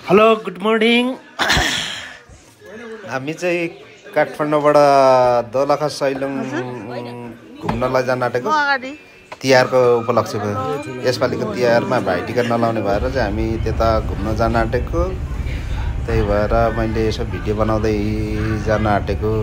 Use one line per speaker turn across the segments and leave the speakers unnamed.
Hello good morning. हामी चाहिँ काठमाडौँबाट दोलखा सैलुङ घुम्नलाई जान आँटेको तिहारको उपलक्ष्यमा। यसपालिको तिहारमा भाइटिका नलाउने भएर चाहिँ हामी त्यता घुम्न जान आँटेको। त्यही भएर मैले यसो भिडियो बनाउँदै जान आँटेको।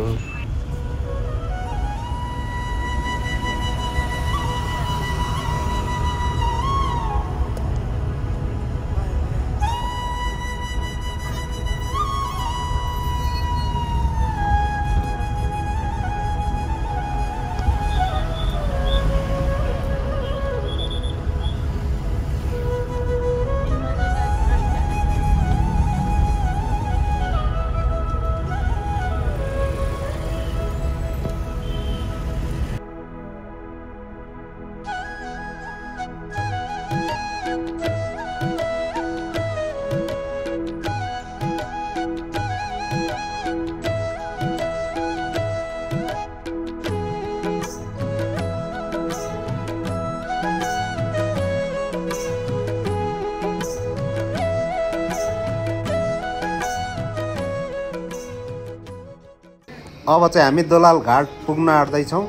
अब चाहिँ हामी दोलाल घाट पुग्न आँट्दैछौँ।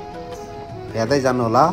हेर्दै जानु होला।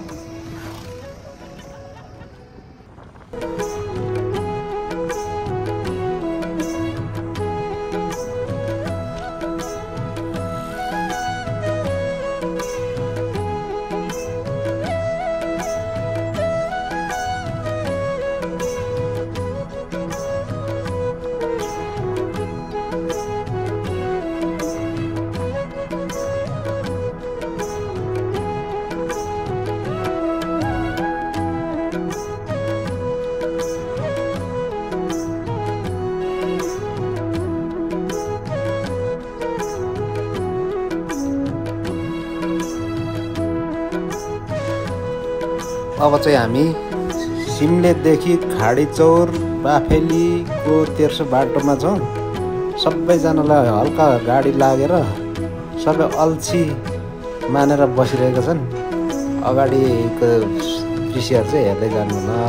अब चाहिँ हामी सिमलेदेखि खाडीचौर बाफेलीको तेर्सो बाटोमा छौँ। सबैजनालाई हल्का गाडी लागेर सबै अल्छी मानेर बसिरहेका छन्। अगाडिको दृश्यहरू चाहिँ हेर्दै जानु होला।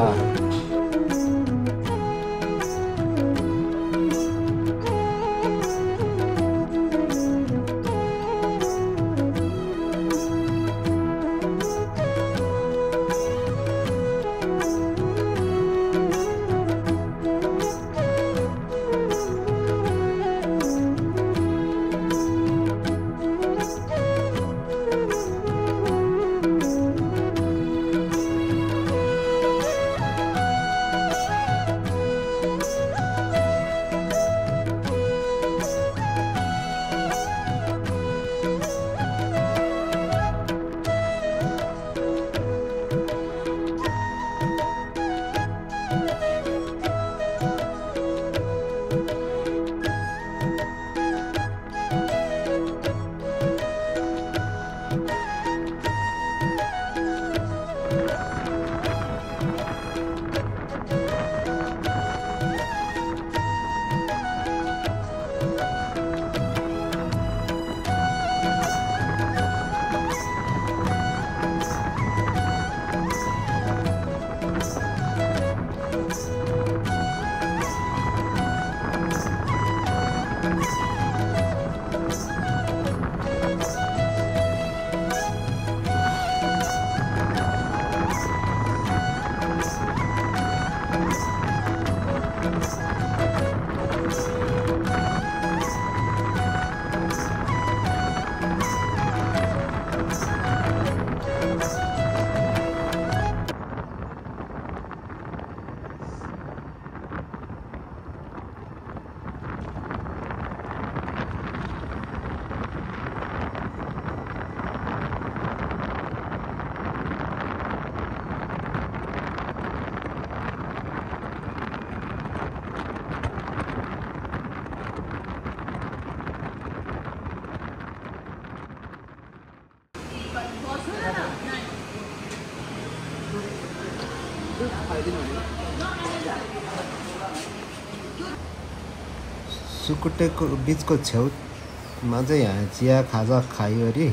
सुकुटेको बिचको छेउमा चाहिँ यहाँ चिया खाजा खाइवरी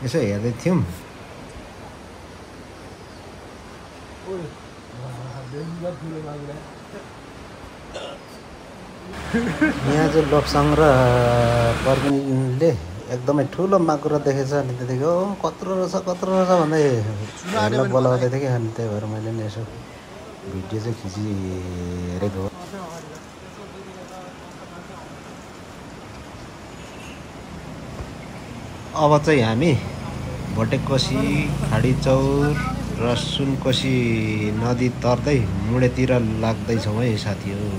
यसो हेर्दै थियौँ। यहाँ चाहिँ लोप्साङ र पर्मिनले एकदमै ठुलो माकुरा देखेछ अनि त्यतिकै कत्रो रहेछ भन्दै हेर्न बोलाउँदै थियो कि अनि त्यही भएर मैले नि यसो भिडियो चाहिँ खिची हेरेको हो। अब चाहिँ हामी भटेकोसी खाडीचौर र सुनकोसी नदी तर्दै मुडेतिर लाग्दैछौँ है साथीहरू।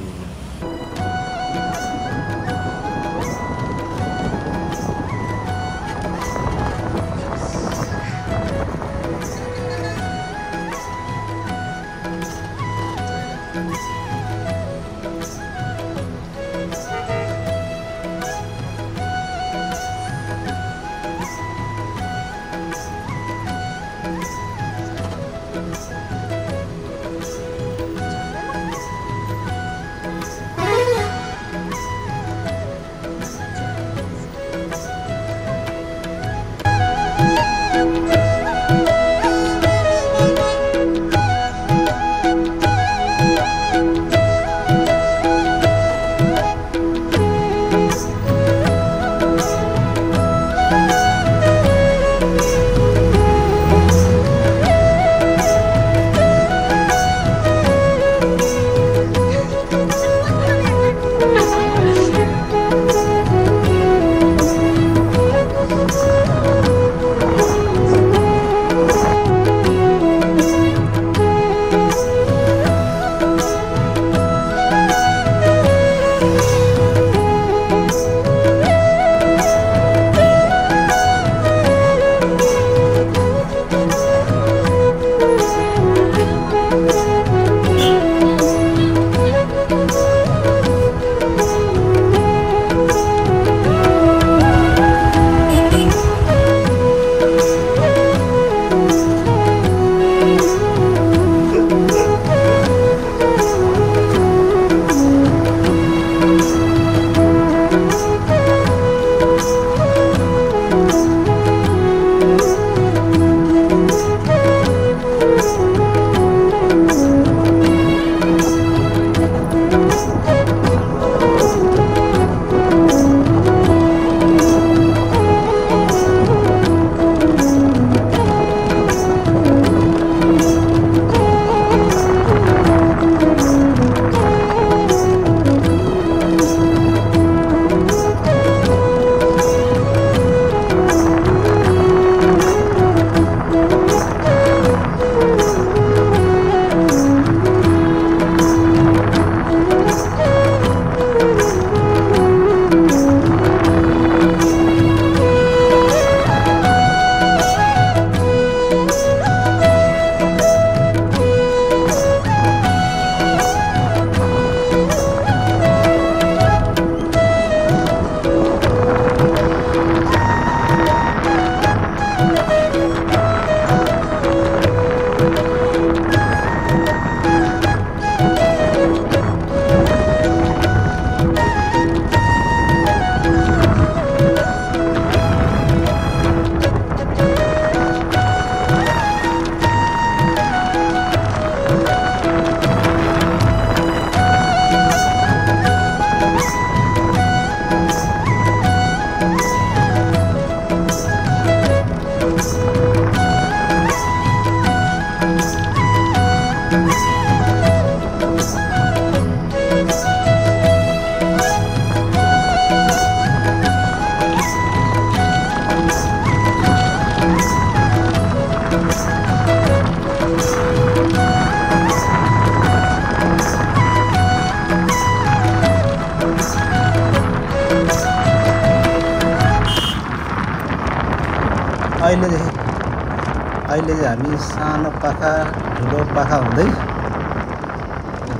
अहिले चाहिँ हामी सानो पाखा ठुलो पाखा हुँदै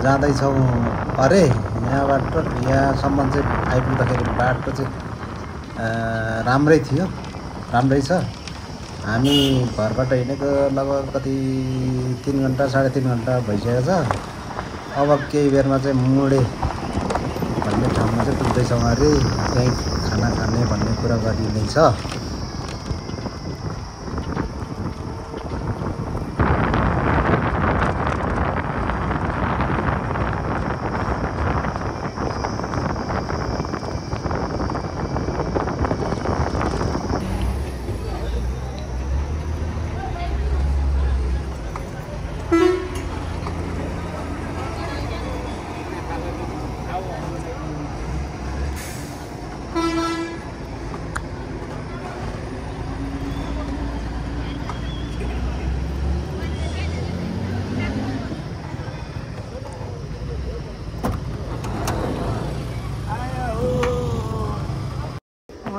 जाँदैछौँ अरे। यहाँबाट यहाँसम्म चाहिँ आइपुग्दाखेरि बाटो चाहिँ राम्रै थियो, राम्रै छ। हामी घरबाट हिँडेको लगभग कति 3 घन्टा 3.5 घन्टा भइसकेको छ। अब केही बेरमा चाहिँ मुडे भन्ने ठाउँमा चाहिँ पुग्दैछौँ अरे। त्यहीँ खाना खाने भन्ने कुरा गरिँदैछ।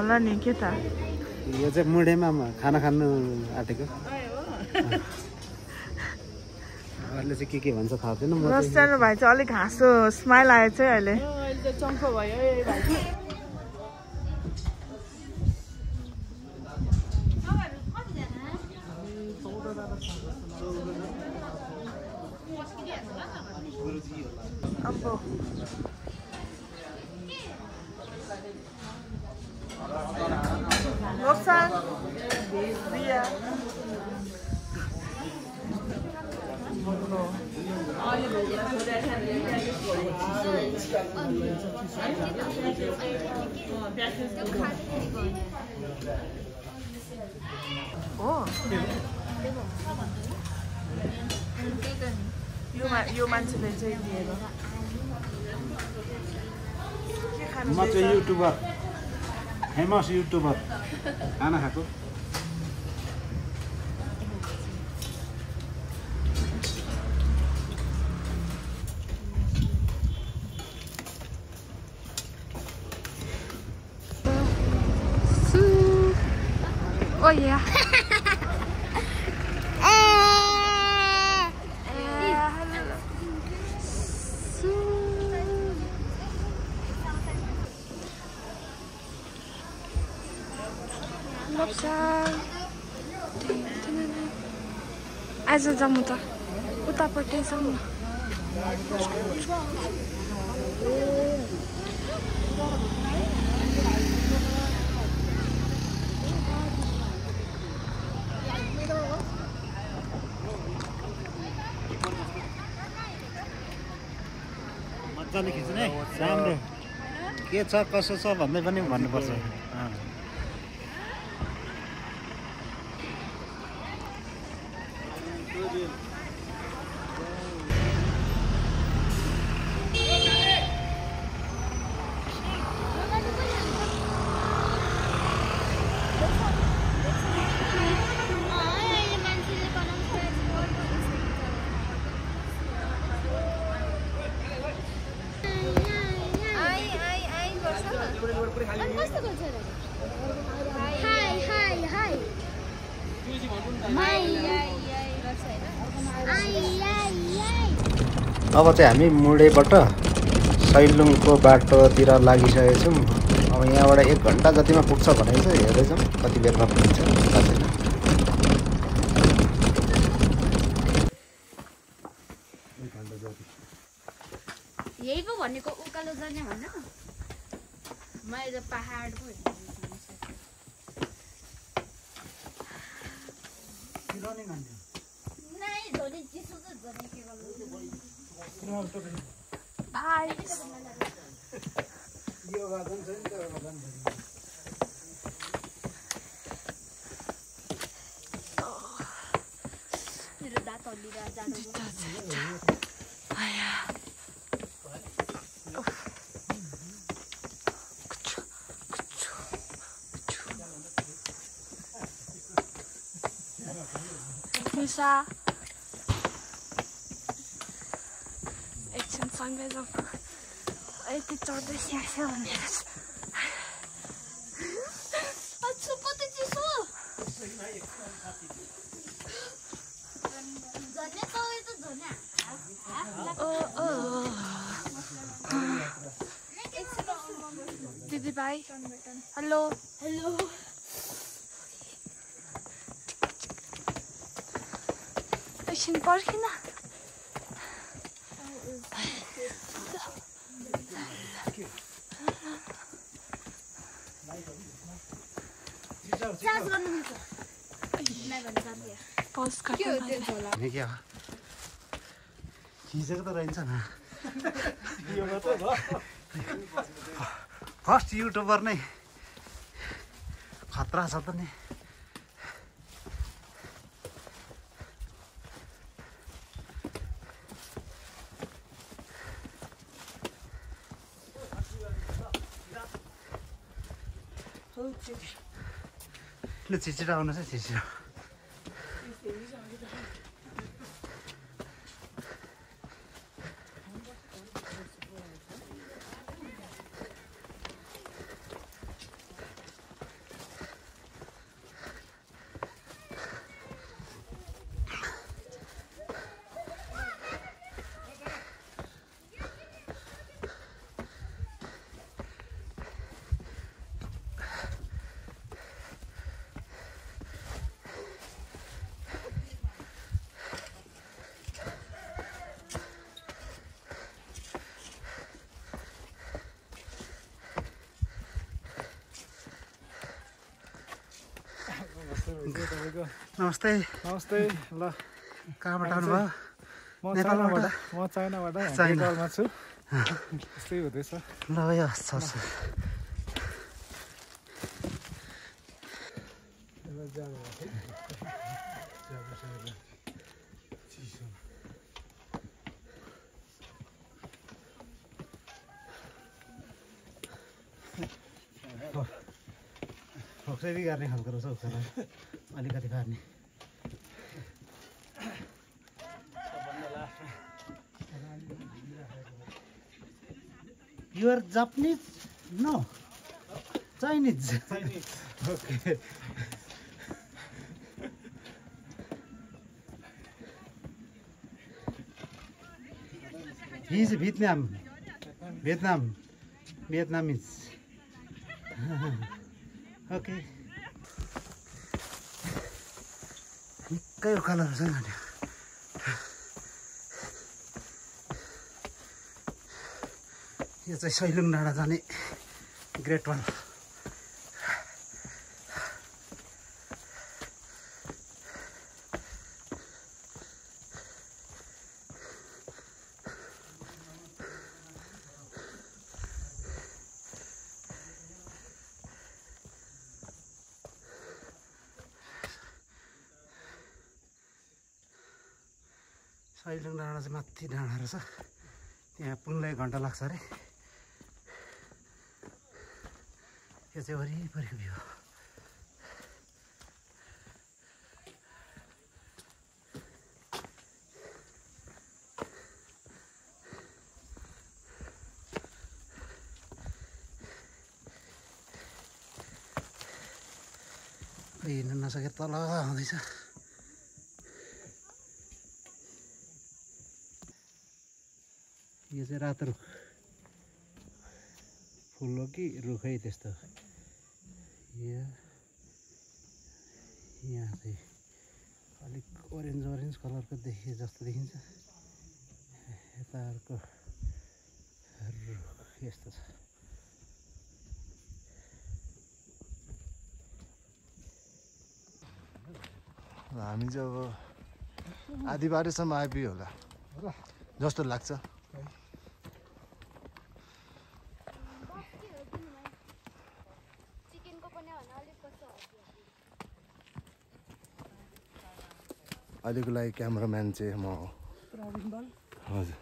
होला नि के त
यो चाहिँ मुडेमा खाना खानु आँटेको अहिले चाहिँ के भन्छ थाहा छैन म
रस्तानो भाइ चाहिँ अलिक हाँसो स्माइल आयो चाहिँ अहिले चङ्खो भयो भाइ अम्बो Roxanne, Ria. Oh. यो मान्छेले चाहिँ दिएर
म चाहिँ युट्युबर फेमस युट्युबर खाना खाएको
Oh yeah. आज जाऊँ त उतापट्टि जाऊँ
मजाले खिच्ने राम्रो के छ कसो छ भन्दै पनि भन्नुपर्छ अब चाहिँ हामी मुडेबाट सैलुङको बाटोतिर लागिसकेका छौँ अब यहाँबाट 1 घन्टा जतिमा पुग्छ भनेको छ हेर्दैछौँ कति बेरमा पुग्छ
यही पो भनेको उकालो जाने भन्न मैले त पहाड पो
Lisa. एकछिन सँगै जाउँ यति चढ्दै स्याक्छ भनेर कति चिसो दिदी भाइ हेलो हेलो एकछिन पर्खिन
खिचेको त रहन्छ न फर्स्ट युट्युबर नै खतरा छ त नि ल छिटो आउनुहोस् है छिटो नमस्ते
नमस्ते ल
कहाँबाट आउनुभयो
म चाइनाबाट नेपालमा छु यस्तै हुँदैछ
ल यो हस् फोक्सै गर्ने खालको रहेछ उखाना अलिकति पार्ने You are Japanese? No. Chinese. Okay. He is Vietnamese. Okay. कयो कलर छ नि यो चाहिँ सैलुङ डाँडा जाने ग्रेट वाल सैलुङ डाँडा चाहिँ माथि डाँडा रहेछ त्यहाँ पुग्नलाई 1 घन्टा लाग्छ अरे यो चाहिँ वरिपरिको भ्यू हो हिँड्नु नसके तल आउँदैछ यो चाहिँ रातो रुख फुल हो कि रुखै त्यस्तो यहाँ चाहिँ अलिक ओरेन्ज कलरको देखिए जस्तो देखिन्छ यता अर्को रुख यस्तो छ
हामी चाहिँ अब आधी बाटोसम्म आइपुग्यो होला जस्तो लाग्छ अहिलेको लागि क्यामेराम्यान चाहिँ म हो हजुर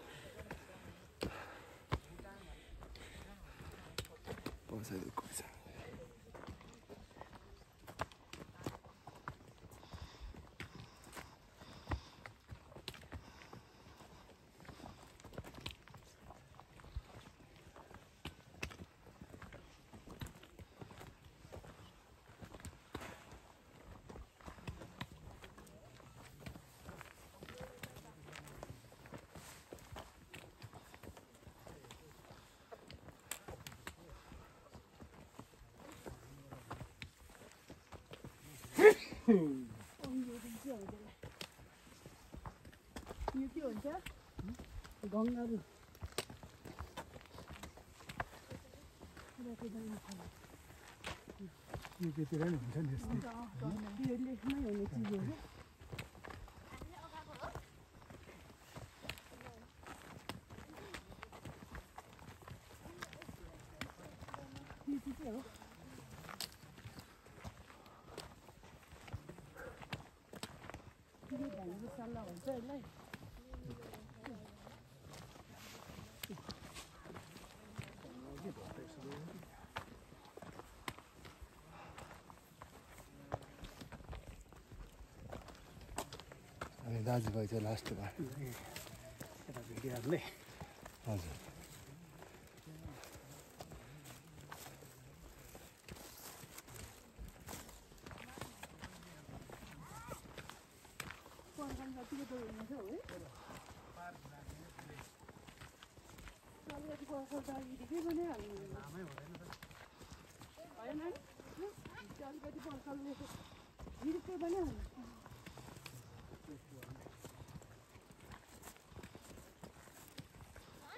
यो के हुन्छ गङ्गाहरू
यो त्यतिर नि हुन्छ नि यस्तै
यो लेखमै हुने चिजहरू यो चाहिँ हो सल्लाह हुन्छ यसलाई
अनि दाजुभाइ चाहिँ लास्टमा
यता भिडियोहरूले
हजुर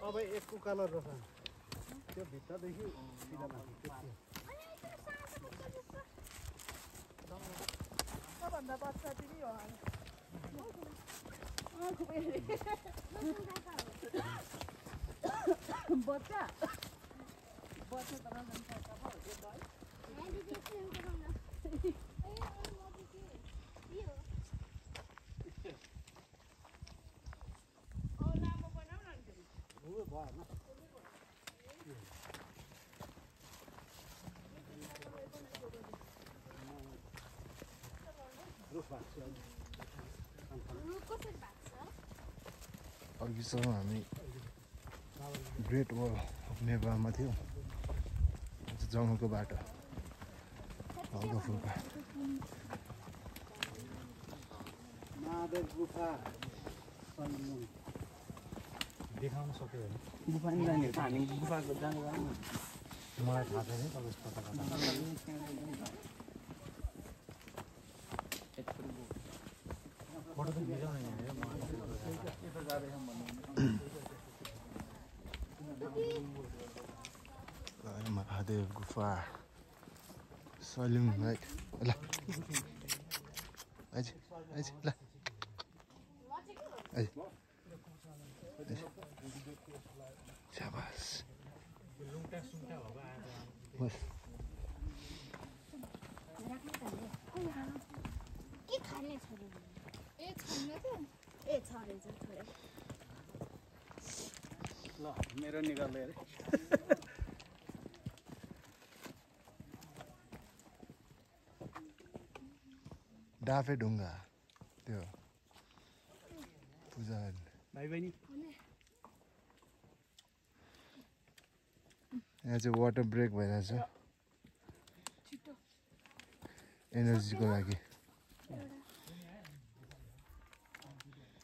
अब एकको कलर रहेछ त्यो भित्रदेखि सिधा माथि
सबभन्दा बच्चा तिमी हो बच्चा
अघिसम्म हामी ग्रेट वल अफ नेपालमा थियौँ जङ्गलको बाटो हल्का फुल्का
महादेव गुफा
देखाउन सक्यो भने
गुफा नि जाने हो त हामी गुफाको जानु
मलाई थाहा छैन तपाईँ कता कता फोटो त भिजाउन
महादेव गुफा सैलुङ है ल ल शाबास बस
के खाने छ र ए छैन त ए छ रहेछ थोरै
ल मेरो निकाल्दै अरे
डाफे ढुङ्गा त्यो पूजा
भाइ बहिनी
यहाँ चाहिँ वाटर ब्रेक भइरहेछ एनर्जीको लागि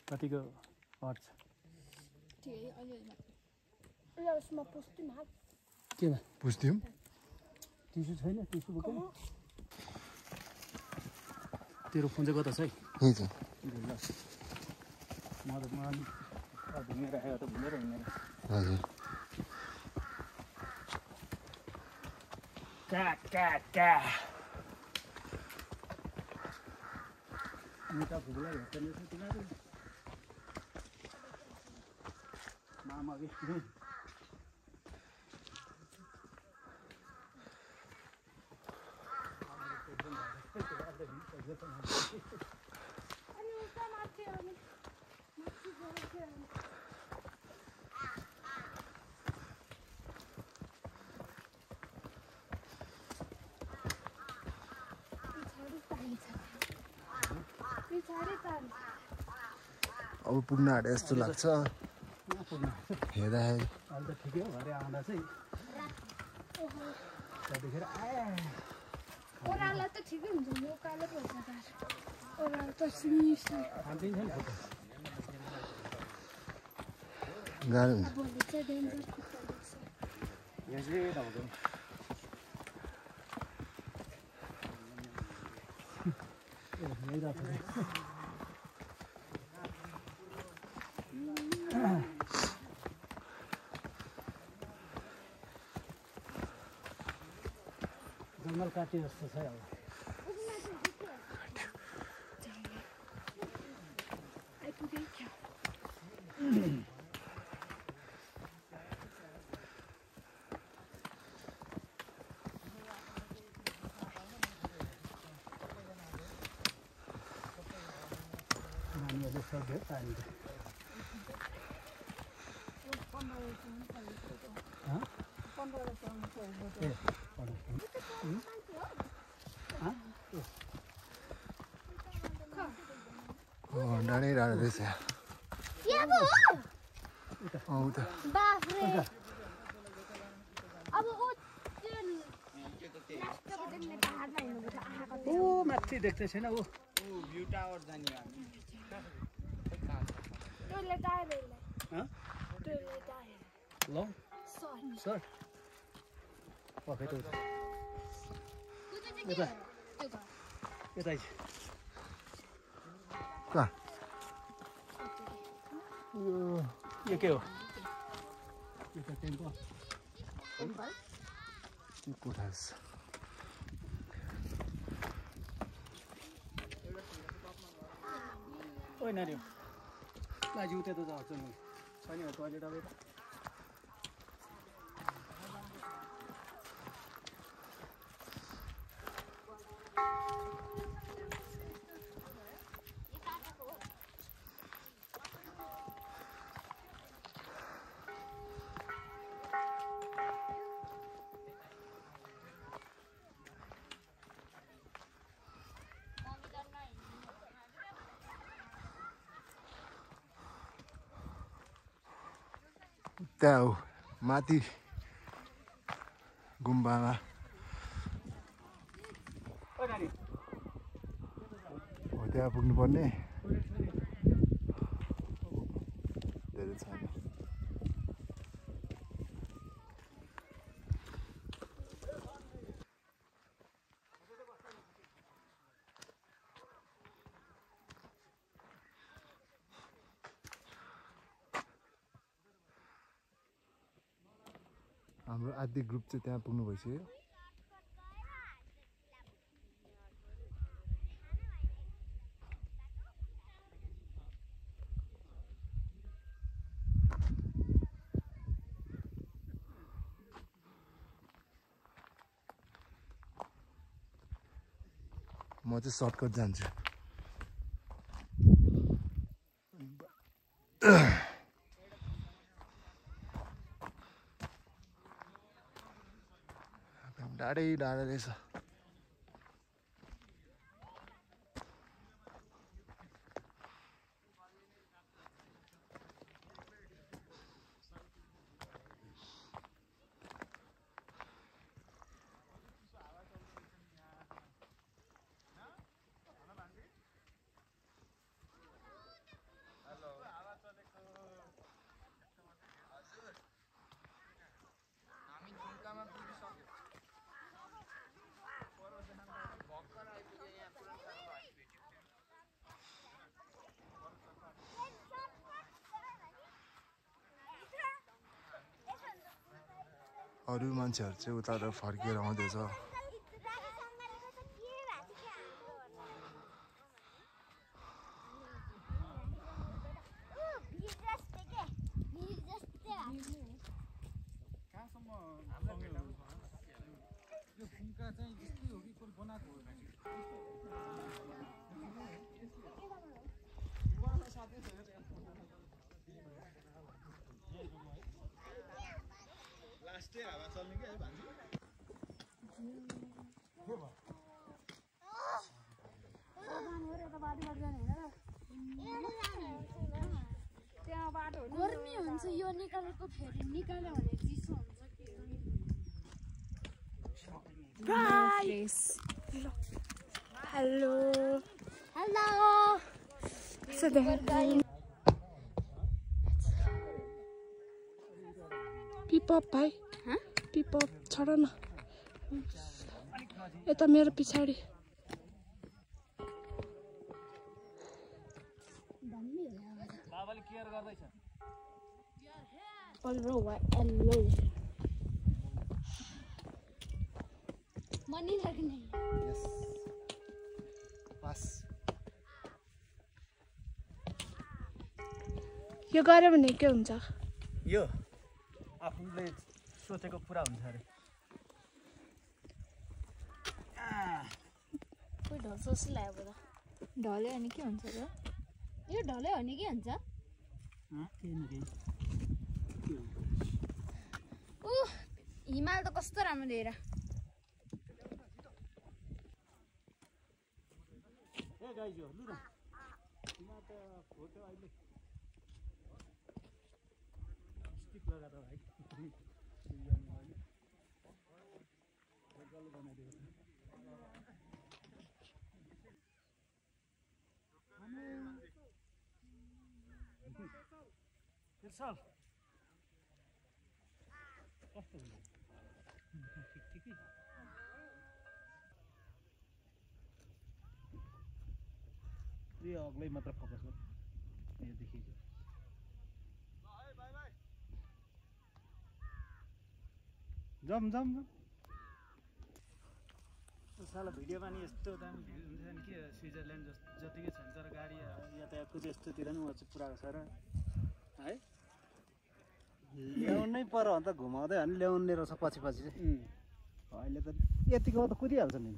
कतिको हट छ
उसमा पुस्छु न
केमा
पुस्थ्यौँ
टिसु छैन टिसु बोकेन तेरो फोन चाहिँ कता छ है
यहीँ छ
मलाई घुमेर आयो त घुमेर हिँडेर
हजुर
मिठा फुललाई हेर्ने छ तिनीहरू मामा
अब पुग्न आँटे जस्तो लाग्छ हेर्दाखेरि
अहिले त ठिकै हो घरै आउँदा चाहिँ त्यतिखेर
ओह्रालो त ठिकै हुन्छ म उकालो पो हुन्छ त ओह्रालो त सुनिस
खाँदिन्छ नि फोटो
गाह्रो हुन्छ
भोलि चाहिँ डेन्जर खुट्टा दुख्छ
यहाँ चाहिँ तपाईँको जङ्गल काटे जस्तो छ अब नानीहरूले सक्यो पानी
डाँडै डाँडो रहेछ उता
बाफ्रे अब ऊ त्यो लास्टको देख्ने पहाडमा हिँड्नुपर्छ आँखाको
ओ माथि देख्दै छैन ऊ
भ्यू टावर जाने हामी
टोइलेट आएर टोइलेट आएर
ल
सरी
सर पक्कै त
यता
यता
कहाँ
यो के हो यो त टेम्पल
कोठास
ओइ नानी लाजु उतै त जान्छ नि छैन टोयलेट अब यता
त्यहाँ हो माथि गुम्बामा हो त्यहाँ पुग्नुपर्ने धेरै छैन हाम्रो आदि ग्रुप चाहिँ त्यहाँ पुग्नु भइसक्यो म चाहिँ सर्टकट जान्छु डाँडै डाँडा रहेछ अरू मान्छेहरू चाहिँ उता फर्केर आउँदैछ
लास्टै हावा चल्ने के है भान्जी
गर्मी हुन्छ यो निकालेको फेरि निकाल्यो भने चिसो हुन्छ
हेलो
हेलो
पिपअप भाइ पिपअप छोड न यता मेरो पछाडि
बाबाले केयर गर्दैछ
मनी लाग्ने
यस पास
यो गऱ्यो भने के हुन्छ
यो आफूले सोचेको पुरा हुन्छ अरे
कोही ढल्छ जस्तो लाग्यो त ढल्यो भने के हुन्छ र यो ढल्यो भने के हुन्छ हिमाल त कस्तो राम्रो लिएर
ए गाइज लु न यहाँ त फोटो अहिले स्टिक लगाएर भाइ सर कस्तो हुन्छ ठिक यो अग्लै मात्र फोकस हो यो देखिएको जाम साला भिडियोमा नि यस्तो दामी भिउ हुन्छ नि के स्विजरल्यान्ड जतिकै छ तर गाडी यातायातको चाहिँ यस्तोतिर नि उहाँ चाहिँ पुऱ्याएको छ र है ल्याउनै पर्यो भने त घुमाउँदै अनि ल्याउने रहेछ पछि पछि चाहिँ अहिले त यतिको त कुदिहाल्छ नि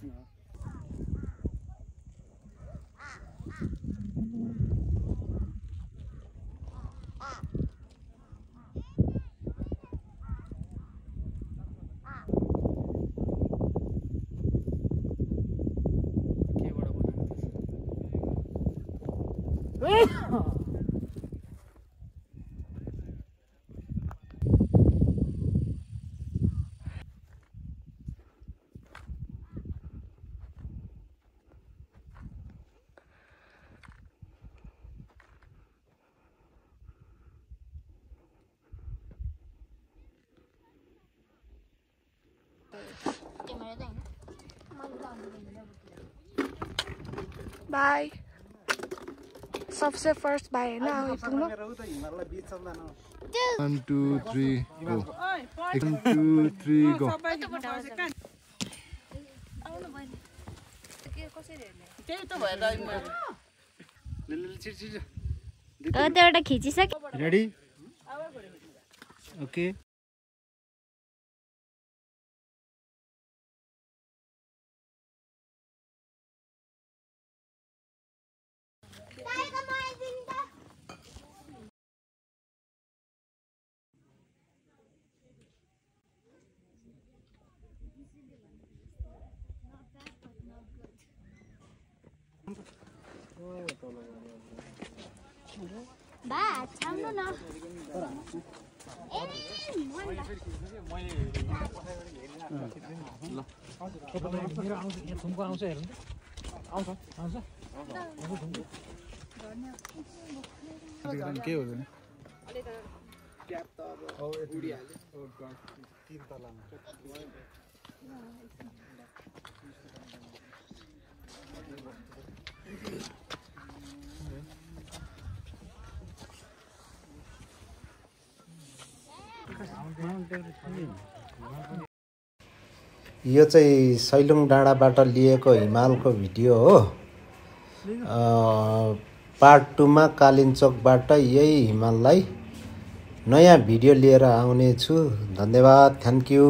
बाई सबसे फर्स्ट बाई होइन आउने पुग्नु
1 2 3 go 1 2 3 go
एउटा खिचिसक्यो
रेडी ओके
बा छाम्नु न
थुम्को आउँछ हेर्नु आउँछ
के हो
क्याप त अब उडिहाल्यो तीन तलामा
यो चाहिँ सैलुङ डाँडाबाट लिएको हिमालको भिडियो हो। पार्ट 2 मा कालिन्चोकबाट यही हिमाललाई नयाँ भिडियो लिएर आउने छु। धन्यवाद, थ्याङ्क यू।